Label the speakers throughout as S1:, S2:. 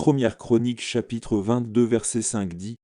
S1: Première Chronique chapitre 22 verset 5 dit,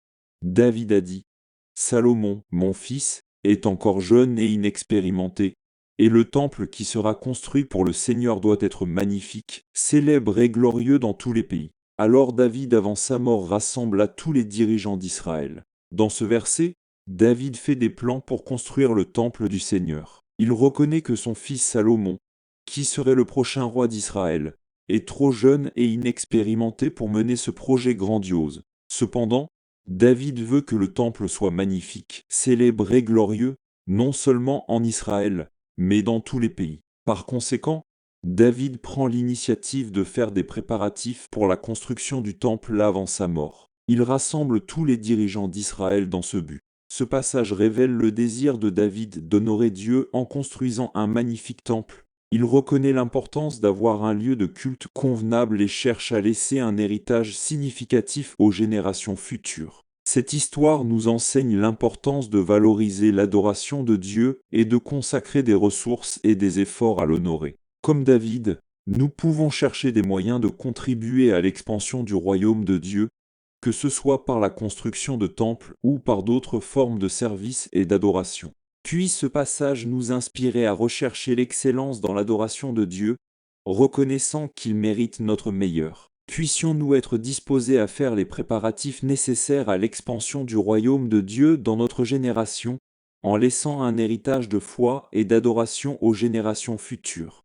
S1: David a dit, Salomon, mon fils, est encore jeune et inexpérimenté, et le temple qui sera construit pour le Seigneur doit être magnifique, célèbre et glorieux dans tous les pays. Alors David avant sa mort rassembla tous les dirigeants d'Israël. Dans ce verset, David fait des plans pour construire le temple du Seigneur. Il reconnaît que son fils Salomon, qui serait le prochain roi d'Israël, est trop jeune et inexpérimenté pour mener ce projet grandiose. Cependant, David veut que le temple soit magnifique, célèbre et glorieux, non seulement en Israël, mais dans tous les pays. Par conséquent, David prend l'initiative de faire des préparatifs pour la construction du temple avant sa mort. Il rassemble tous les dirigeants d'Israël dans ce but. Ce passage révèle le désir de David d'honorer Dieu en construisant un magnifique temple. Il reconnaît l'importance d'avoir un lieu de culte convenable et cherche à laisser un héritage significatif aux générations futures. Cette histoire nous enseigne l'importance de valoriser l'adoration de Dieu et de consacrer des ressources et des efforts à l'honorer. Comme David, nous pouvons chercher des moyens de contribuer à l'expansion du royaume de Dieu, que ce soit par la construction de temples ou par d'autres formes de service et d'adoration. Puis ce passage nous inspirer à rechercher l'excellence dans l'adoration de Dieu, reconnaissant qu'il mérite notre meilleur. Puissions-nous être disposés à faire les préparatifs nécessaires à l'expansion du royaume de Dieu dans notre génération, en laissant un héritage de foi et d'adoration aux générations futures.